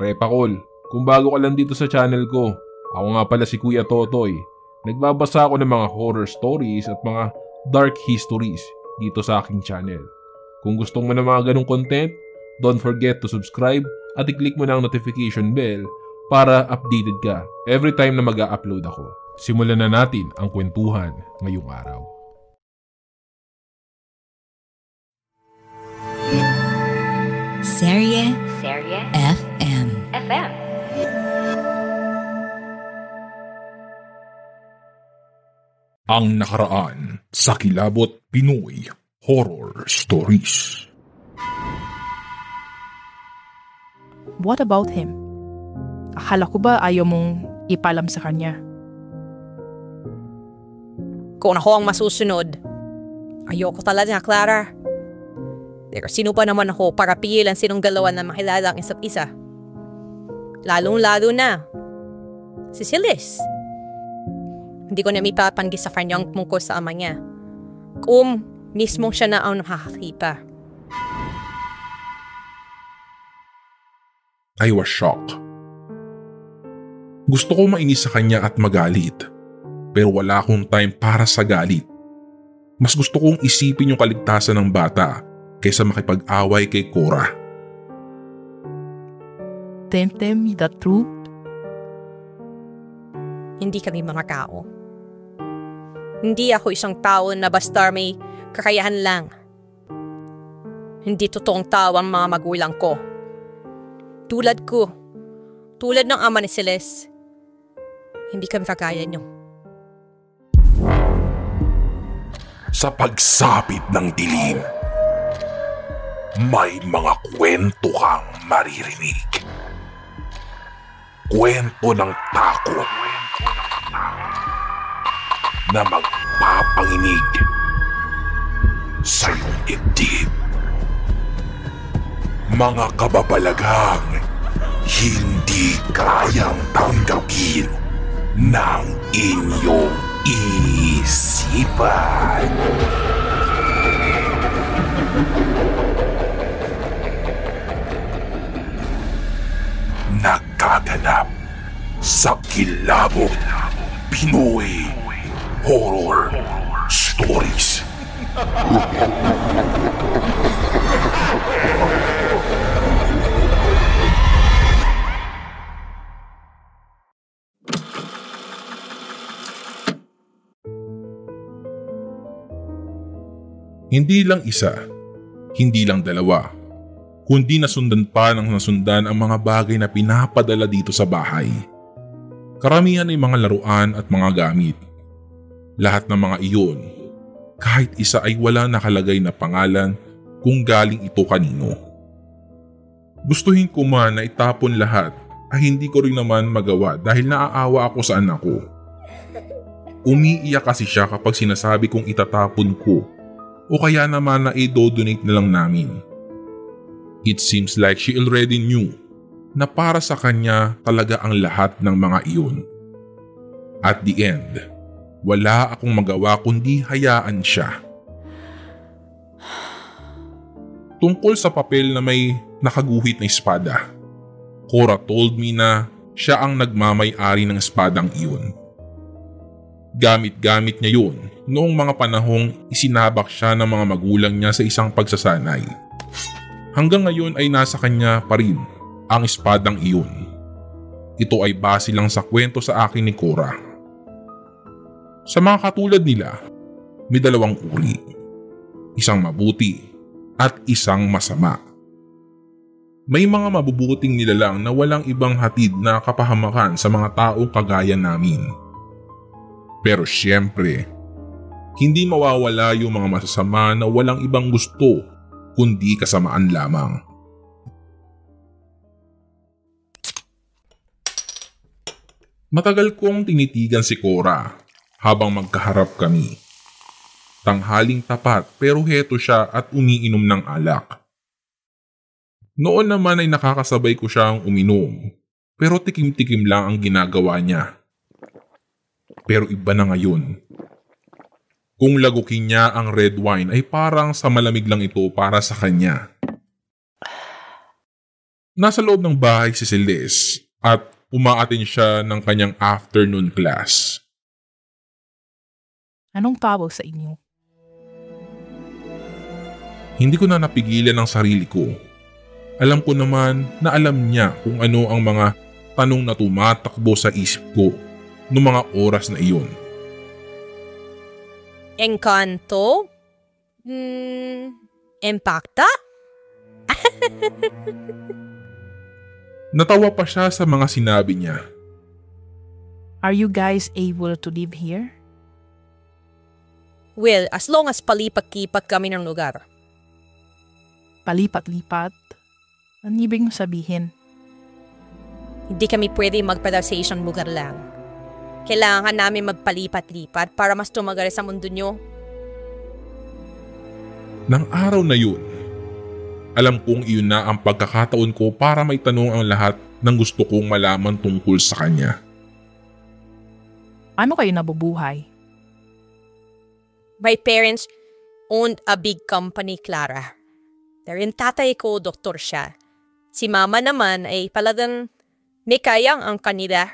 Repakol, kung bago ka lang dito sa channel ko, ako nga pala si Kuya Totoy. Nagbabasa ako ng mga horror stories at mga dark histories dito sa aking channel. Kung gusto mo ng mga ganong content, don't forget to subscribe at i-click mo na ang notification bell para updated ka every time na mag-a-upload ako. Simulan na natin ang kwentuhan ngayong araw. Serye FM. Ang nakaraan sa Kilabot Pinoy Horror Stories. What about him? Akala ko ba ayaw mong ipalam sa kanya? Kung ako ang masusunod, ayoko talaga, Clara. Pero sino pa naman ako para pigilan sinong dalawa na makilala ang isa't isa? Lalong-lalo na si Silis. Hindi ko na mipapanggi sa kanyang tungkol sa ama niya. Kung mismong siya na ang nakakakipa. I was shocked. Gusto ko mainis sa kanya at magalit. Pero wala akong time para sa galit. Mas gusto kong isipin yung kaligtasan ng bata kaysa makipag-away kay Cora. Tell me the truth. Hindi kami mga tao. Hindi ako isang tao na basta may kakayahan lang. Hindi totoong tao ang mga magulang ko. Tulad ko. Tulad ng ama ni Celeste. Hindi kami kagaya niyo. Sa pagsapit ng dilim, may mga kwento kang maririnig. Kwento ng takot na magpapanginig sa iyong dibdib. Mga kababalaghang hindi kayang tanggapin ng inyong isipan. Nagkaganap sa Kilabot Pinoy Horror Stories. Hindi lang isa, hindi lang dalawa, kundi nasundan pa ng nasundan ang mga bagay na pinapadala dito sa bahay. Karamihan ay mga laruan at mga gamit. Lahat ng mga iyon, kahit isa ay walang nakalagay na pangalan kung galing ito kanino. Gustuhin ko man na itapon lahat ay hindi ko rin naman magawa dahil naaawa ako sa anak ko. Umiiyak kasi siya kapag sinasabi kong itatapon ko o kaya naman na i-donate na lang namin. It seems like she already knew na para sa kanya talaga ang lahat ng mga iyon. At the end, wala akong magawa kundi hayaan siya. Tungkol sa papel na may nakaguhit na espada, Cora told me na siya ang nagmamay-ari ng espadang iyon. Gamit-gamit niya yun noong mga panahong isinabak siya ng mga magulang niya sa isang pagsasanay. Hanggang ngayon ay nasa kanya pa rin ang espadang iyon. Ito ay base lang sa kwento sa akin ni Cora. Sa mga katulad nila, may dalawang uri. Isang mabuti at isang masama. May mga mabubuting nilalang na walang ibang hatid na kapahamakan sa mga taong kagaya namin. Pero siyempre, hindi mawawala yung mga masasama na walang ibang gusto kundi kasamaan lamang. Matagal kong tinitigan si Cora habang magkaharap kami. Tanghaling tapat pero heto siya at umiinom ng alak. Noon naman ay nakakasabay ko siyang uminom pero tikim-tikim lang ang ginagawa niya. Pero iba na ngayon. Kung lagukin niya ang red wine ay parang sa malamig lang ito para sa kanya. Nasa loob ng bahay si Celeste at umaattend siya ng kanyang afternoon class. Anong tawag sa inyo? Hindi ko na napigilan ang sarili ko. Alam ko naman na alam niya kung ano ang mga tanong na tumatakbo sa isip ko noong mga oras na iyon. Encanto? Impacta? Natawa pa siya sa mga sinabi niya. Are you guys able to live here? Well, as long as palipat-kipat kami ng lugar. Palipat-lipat? Ano ibig mo sabihin? Hindi kami pwede magpada sa isang lugar lang. Kailangan namin magpalipat-lipat para mas tumagal sa mundo nyo. Nang araw na yun, alam kong iyon na ang pagkakataon ko para may tanong ang lahat ng gusto kong malaman tungkol sa kanya. Ano kayo nabubuhay? My parents owned a big company, Clara. Yung tatay ko, doktor siya. Si mama naman ay palagang may kayang ang kanila.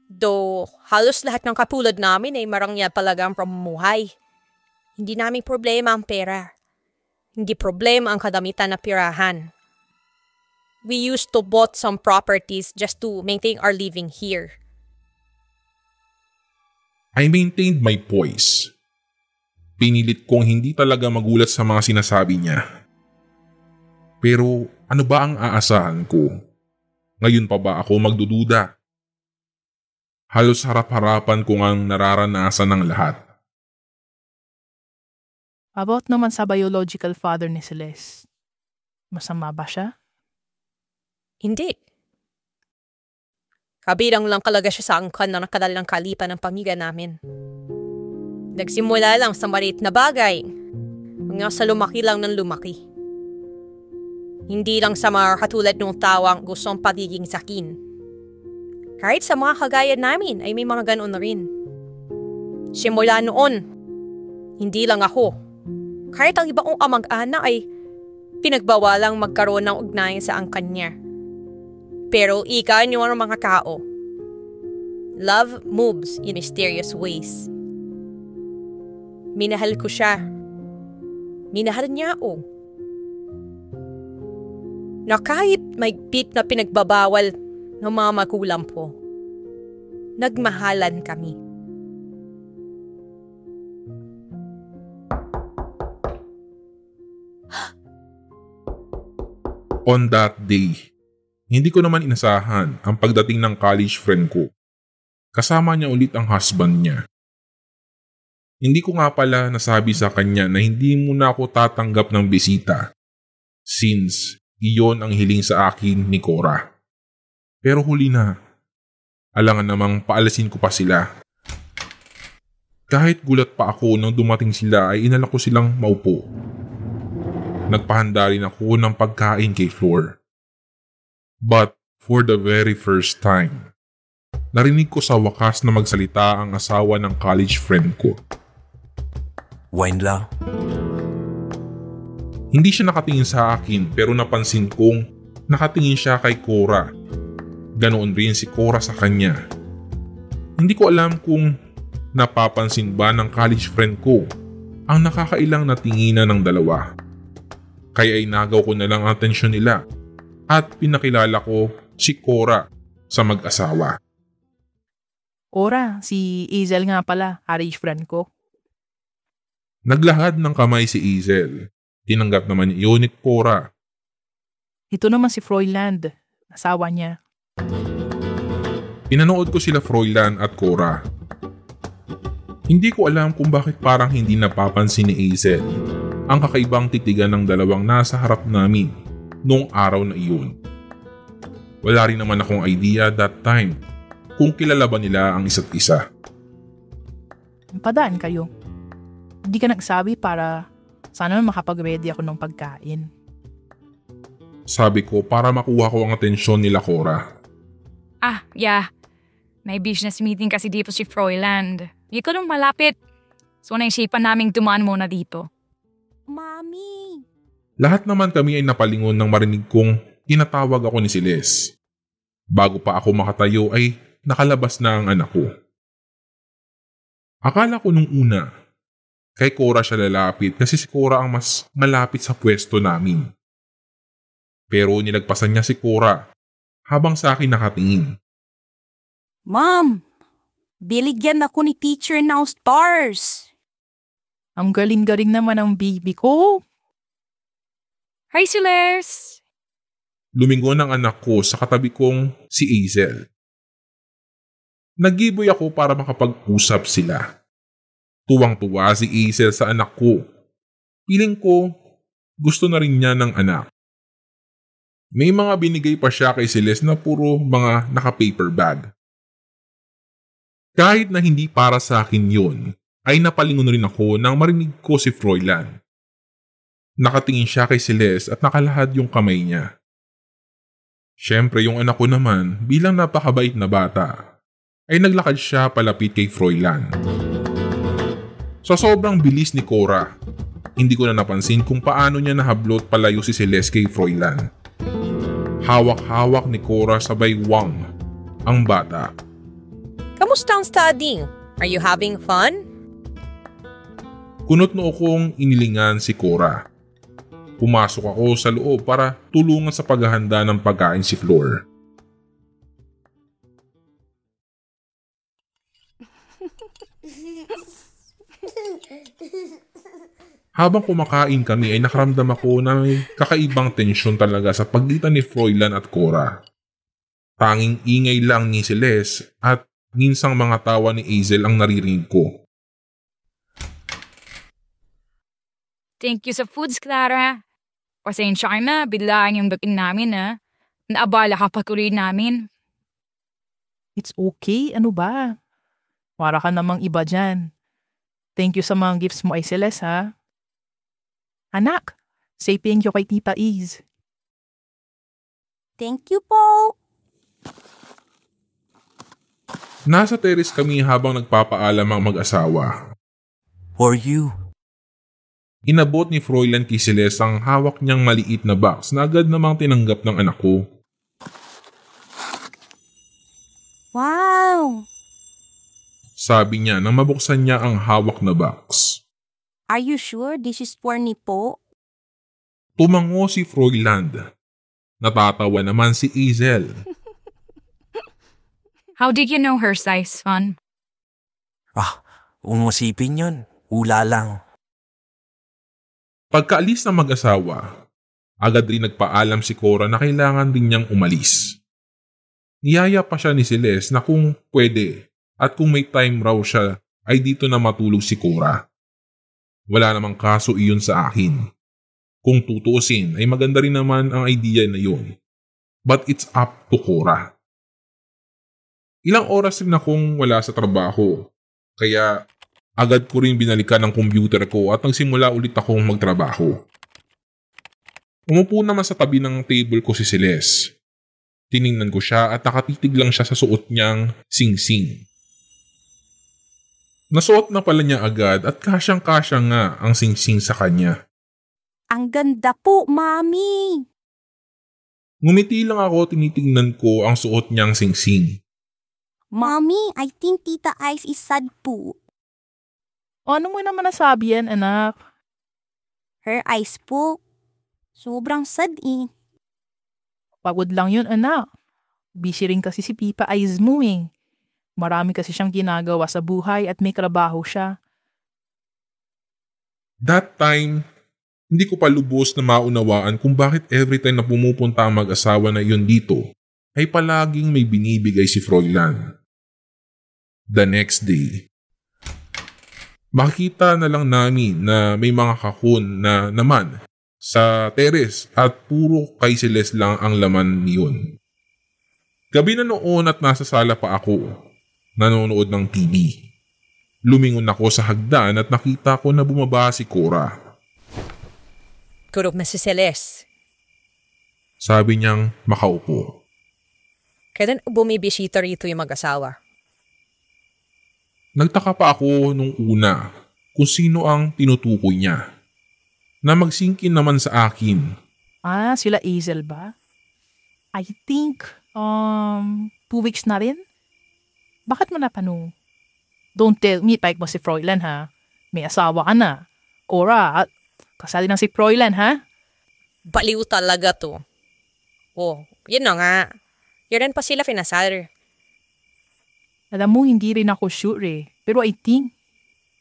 Though halos lahat ng kapulad namin ay marangya palagang pamumuhay. Hindi namin problema ang pera. Hindi problema ang kadamitan na pirahan. We used to bought some properties just to maintain our living here. I maintained my poise. Pinilit kong hindi talaga magulat sa mga sinasabi niya. Pero ano ba ang aasahan ko? Ngayon pa ba ako magdududa? Halos harap-harapan ko ang nararanasan ng lahat. About naman sa biological father ni Celeste. Masama ba siya? Hindi. Kabilang lang talaga siya sa angkan na nakadali ng kalipan ng pamilya namin. Nagsimula lang sa maliit na bagay. Hanggang sa lumaki lang ng lumaki. Hindi lang sa mga katulad ng tawang gustong pagiging sakin. Kahit sa mga kagaya namin ay may mga ganoon na rin. Simula noon, hindi lang ako. Kahit ang iba kong amag-anak ay pinagbawalang magkaroon ng ugnayan sa angkan niya. Pero ika niyo ang mga kao. Love moves in mysterious ways. Minahal ko siya. Minahal niya ako. Na kahit may bit na pinagbabawal ng mga magulang po, nagmahalan kami. On that day, hindi ko naman inasahan ang pagdating ng college friend ko. Kasama niya ulit ang husband niya. Hindi ko nga pala nasabi sa kanya na hindi muna ako tatanggap ng bisita since iyon ang hiling sa akin ni Cora. Pero huli na, alangan namang paalasin ko pa sila. Kahit gulat pa ako nang dumating sila ay inalok ko silang maupo. Nagpahanda rin ako ng pagkain kay Flor. But for the very first time, narinig ko sa wakas na magsalita ang asawa ng college friend ko. Wine lang. Hindi siya nakatingin sa akin pero napansin kong nakatingin siya kay Cora. Ganoon rin si Cora sa kanya. Hindi ko alam kung napapansin ba ng college friend ko ang nakakailang natinginan ng dalawa. Kaya inagaw ko na lang ang atensyon nila at pinakilala ko si Cora sa mag-asawa. Cora, si Hazel nga pala, college friend ko. Naglahad ng kamay si Hazel. Tinanggap naman niya iyon ni Cora. Ito naman si Froiland, asawa niya. Pinanood ko sila Froilan at Cora. Hindi ko alam kung bakit parang hindi napapansin ni Hazel ang kakaibang titigan ng dalawang nasa harap namin noong araw na iyon. Wala rin naman akong idea that time kung kilala ba nila ang isa't isa. Padaan kayo. Hindi ka nagsabi para sana makapag-ready ako ng pagkain. Sabi ko para makuha ko ang atensyon nila Cora. Yeah. May business meeting kasi dito si Froiland. Hindi ko nung malapit. So naisipan naming dumaan muna dito. Mami! Lahat naman kami ay napalingon nang marinig kong tinatawag ako ni Celeste. Bago pa ako makatayo ay nakalabas na ang anak ko. Akala ko nung una, kay Cora siya lalapit kasi si Cora ang mas malapit sa pwesto namin. Pero nilagpasan niya si Cora habang sa akin nakatingin. Ma'am, biligyan ako ni teacher ng stars. Ang galing-galing naman ang baby ko. Hi, Celeste! Lumingon ang anak ko sa katabi kong si Hazel. Naggiboy ako para makapag-usap sila. Tuwang-tuwa si Hazel sa anak ko. Piling ko, gusto na rin niya ng anak. May mga binigay pa siya kay Celeste na puro mga naka-paper bag. Kahit na hindi para sa akin yun, ay napalingon rin ako nang marinig ko si Froilan. Nakatingin siya kay Celeste at nakalahad yung kamay niya. Siyempre yung anak ko naman bilang napakabait na bata ay naglakad siya palapit kay Froilan. Sa sobrang bilis ni Cora, hindi ko na napansin kung paano niya nahablot palayo si Celeste kay Froilan. Hawak-hawak ni Cora sabay wang ang bata. Kamusta ang studying? Are you having fun? Kunot noo kong inilingan si Cora. Pumasok ako sa loob para tulungan sa paghahanda ng pagkain si Flor. Habang kumakain kami ay nakaramdam ako na may kakaibang tensyon talaga sa pagitan ni Froilan at Cora. Tanging ingay lang ni Celeste at minsang mga tawa ni Hazel ang naririnig ko. Thank you sa foods, Clara. Pasensya ka na, biglaan yung dating namin Naabala ka pa tuloy namin. It's okay, ano ba? Para ka namang iba dyan. Thank you sa mga gifts mo ay Celeste, ha? Anak, say thank you kay Tita Iz. Thank you po. Nasa terrace kami habang nagpapaalam ang mag-asawa. For you. Inabot ni Froilan kay Celeste ang hawak niyang maliit na box na agad namang tinanggap ng anak ko. Wow! Sabi niya nang mabuksan niya ang hawak na box. Are you sure this is for ni po? Tumango si Froilan. Natatawa naman si Hazel. How did you know her size, Son? Umusipin yun. Hula lang. Pagkaalis ng mag-asawa, agad rin nagpaalam si Cora na kailangan din niyang umalis. Niyaya pa siya ni Celeste na kung pwede at kung may time raw siya ay dito na matulog si Cora. Wala namang kaso iyon sa akin. Kung tutuusin ay maganda rin naman ang idea na yun. But it's up to Cora. Ilang oras rin akong wala sa trabaho, kaya agad ko rin binalikan ang computer ko at nagsimula ulit akong magtrabaho. Umupo naman sa tabi ng table ko si Celeste. Tiningnan ko siya at nakatitig lang siya sa suot niyang sing-sing. Nasuot na pala niya agad at kasyang-kasya nga ang sing-sing sa kanya. Ang ganda po, Mami! Ngumiti lang ako, tinitingnan ko ang suot niyang sing-sing. Mami, I think Tita Ice is sad po. Ano mo naman nasabi yan, anak? Her eyes po. Sobrang sad eh. Pagod lang yun, anak. Busy rin kasi si Pipa Eyes mo eh. Marami kasi siyang ginagawa sa buhay at may trabaho siya. That time, hindi ko pa lubos na maunawaan kung bakit every time na pumupunta ang mag-asawa na yun dito, ay palaging may binibigay si Froilan. The next day, makikita na lang namin na may mga kahon na naman sa terrace at puro kay Celeste lang ang laman niyon. Gabi na noon at nasa sala pa ako, nanonood ng TV. Lumingon ako sa hagdan at nakita ko na bumaba si Cora. Kurog na si Celeste. Sabi niyang makaupo. Kailan bumibisita rito yung mag-asawa? Nagtaka pa ako nung una kung sino ang tinutukoy niya. Na magsingkin naman sa akin. Sila Hazel ba? I think, 2 weeks na rin. Bakit mo napanong? Don't tell me, paik mo si Froilan ha. May asawa ka na. Cora, at kasali ng si Froilan ha? Baliw talaga to. Oh, yun na nga. Yun rin pa sila finasal. Alam mo, hindi rin ako sure eh. Pero I think,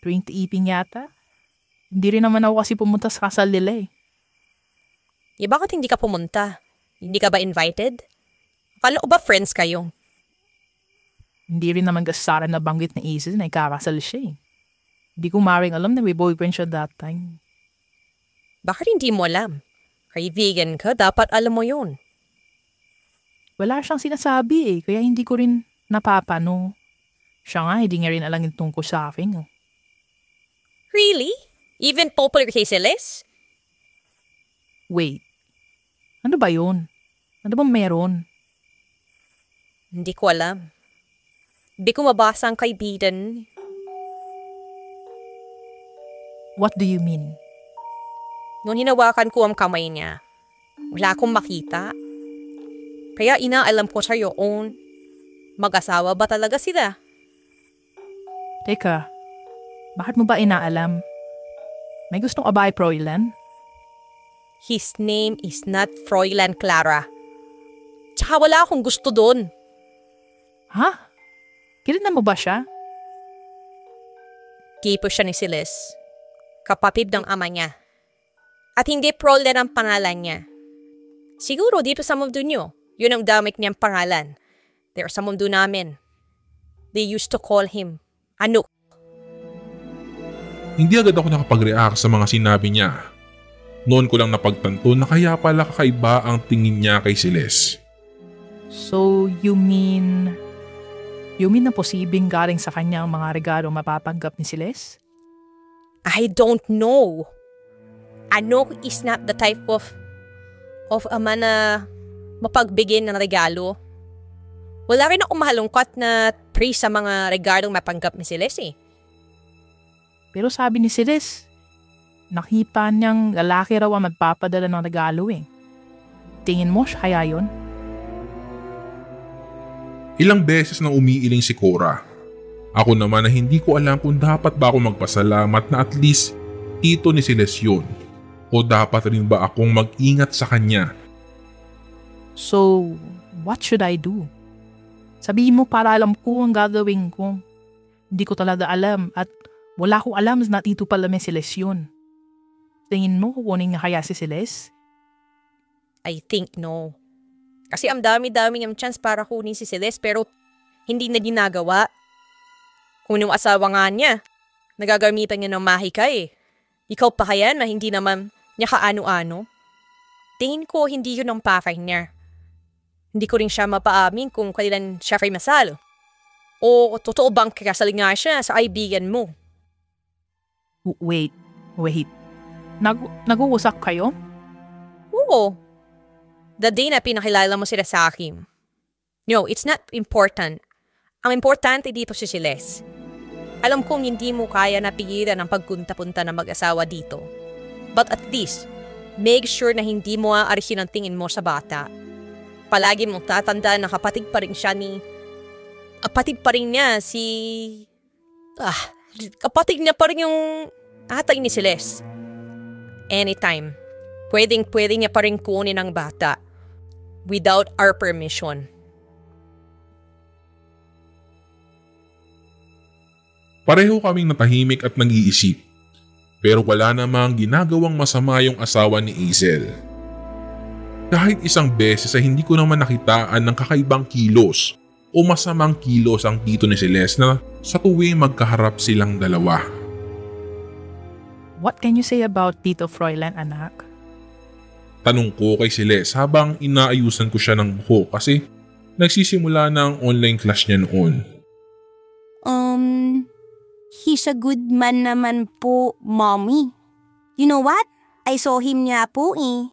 2018 yata. Hindi rin naman ako kasi pumunta sa kasal nila eh. Bakit hindi ka pumunta? Hindi ka ba invited? Akala ko ba friends kayo? Hindi rin naman kasaran na banggit na Aces na ikakasal siya eh. Hindi ko maring alam na may boyfriend siya that time. Bakit hindi mo alam? Kaibigan ka, dapat alam mo yun. Wala siyang sinasabi eh, kaya hindi ko rin napapano. Siya nga, hindi nga rin alam yung tungkol sa akin. Oh. Really? Even popular kay Celeste? Wait, ano ba yun? Ano bang meron? Hindi ko alam. Hindi ko mabasa ang kaibigan. What do you mean? Noon hinawakan ko ang kamay niya, wala akong makita. Kaya inaalam ko sa yoon, mag-asawa ba talaga sila? Teka, bakit mo ba inaalam? May gustong abay Froilan? His name is not Froilan Clara. Tsaka wala akong gusto doon. Ha? Kilinan mo ba siya? Kipo siya ni Celeste. Kapatid ng ama niya. At hindi Froilan ang pangalan niya. Siguro dito sa mundo niyo, yun ang damit niyang pangalan. Pero sa mundo namin, they used to call him Anouk. Hindi agad ako nakapag-react sa mga sinabi niya. Noon ko lang napagtanto na kaya pala kakaiba ang tingin niya kay Celeste. So, you mean na posibleng galing sa kanya ang mga regalo mapapanggap ni Celeste? I don't know. Anouk is not the type of ama na mapagbigay ng regalo. Wala rin ako mahalungkot na praise sa mga regalong mapanggap ni Celeste eh. Pero sabi ni Celeste, nakita niyang lalaki raw ang magpapadala ng regalo eh. Tingin mo siya kaya yun? Ilang beses nang umiiling si Cora. Ako naman na hindi ko alam kung dapat ba ako magpasalamat na at least tito ni Celeste yun. O dapat rin ba akong mag-ingat sa kanya? So, what should I do? Sabihin mo para alam ko ang gagawin ko. Hindi ko talaga alam at wala ko alam na tito pala may Celeste yun. Tingin mo kukunin niya kaya si Celeste? I think no. Kasi ang dami-dami niyang chance para kunin si Celeste pero hindi na ginagawa. Kung yung asawa nga niya, nagagamitan niya ng mahika eh. Ikaw pa kaya na hindi naman niya kaano-ano? Tingin ko hindi yun ang pakay niya. Hindi ko rin siya mapaamin kung kailan siya kay masal. O totoo bang kakasal nga siya sa kaibigan mo? Wait. Nag-uusap kayo? Oo. The day na pinakilala mo sila sa akin. No, it's not important. Ang importante dito si Celeste. Alam kong hindi mo kaya napigilan ang pagpunta-punta ng mag-asawa dito. But at least, make sure na hindi mo aarisin ang tingin mo sa bata. Palagi mong tatandaan na kapatid pa rin niya pa rin yung atay ni Celeste. Anytime, pwedeng niya pa rin kunin ang bata without our permission. Pareho kaming natahimik at nag-iisip. Pero wala namang ginagawang masama yung asawa ni Hazel. Kahit isang beses ay hindi ko naman nakitaan ng kakaibang kilos o masamang kilos ang tito ni Celeste na sa tuwing magkaharap silang dalawa. What can you say about Tito Froilan, anak? Tanong ko kay Celeste habang inaayusan ko siya ng buhok kasi nagsisimula na ang online class niya noon. He's a good man naman po, Mommy. You know what? I saw him nga po eh.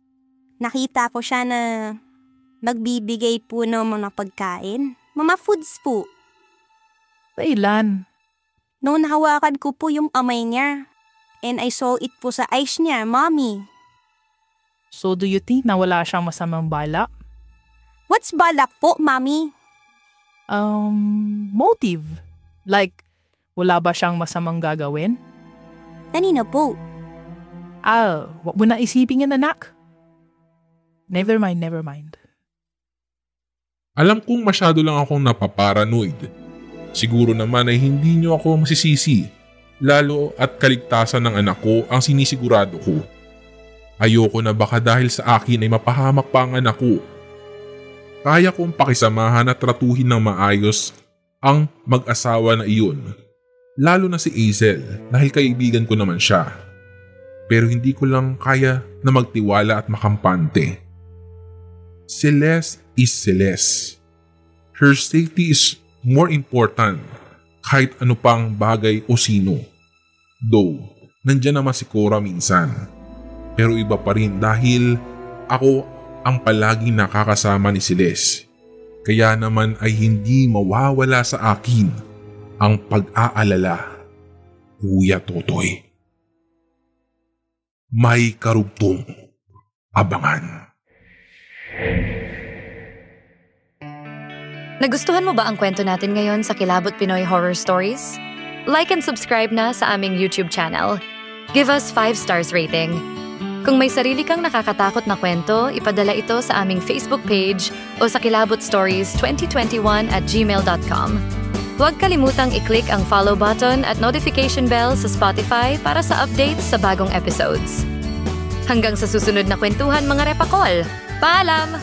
Nakita ko siya na magbibigay po ng mga pagkain. Mama foods po. Kailan? Noon hawakan ko po yung amay niya. And I saw it po sa eyes niya, Mommy. So do you think na wala siyang masamang balak? What's balak po, Mommy? Motive. Like, wala ba siyang masamang gagawin? Kanino po? Wag mo na isipin yan, anak. Never mind. Alam kong masyado lang akong napaparanoid. Siguro naman ay hindi niyo ako masisisi, lalo at kaligtasan ng anak ko ang sinisigurado ko. Ayoko na baka dahil sa akin ay mapahamak pa ang anak ko. Kaya kong pakisamahan at tratuhin ng maayos ang mag-asawa na iyon. Lalo na si Hazel dahil kaibigan ko naman siya. Pero hindi ko lang kaya na magtiwala at makampante. Celeste is Celeste. Her safety is more important kahit ano pang bagay o sino. Though, nandyan naman si Cora minsan. Pero iba pa rin dahil ako ang palaging nakakasama ni Celeste. Kaya naman ay hindi mawawala sa akin ang pag-aalala, Kuya Totoy. May karugtong abangan. Nagustuhan mo ba ang kwento natin ngayon sa Kilabot Pinoy Horror Stories? Like and subscribe na sa aming YouTube channel. Give us 5 stars rating. Kung may sarili kang nakakatakot na kwento, ipadala ito sa aming Facebook page o sa kilabotstories2021@gmail.com. Huwag kalimutang i-click ang follow button at notification bell sa Spotify para sa updates sa bagong episodes. Hanggang sa susunod na kwentuhan mga repakol. Paalam!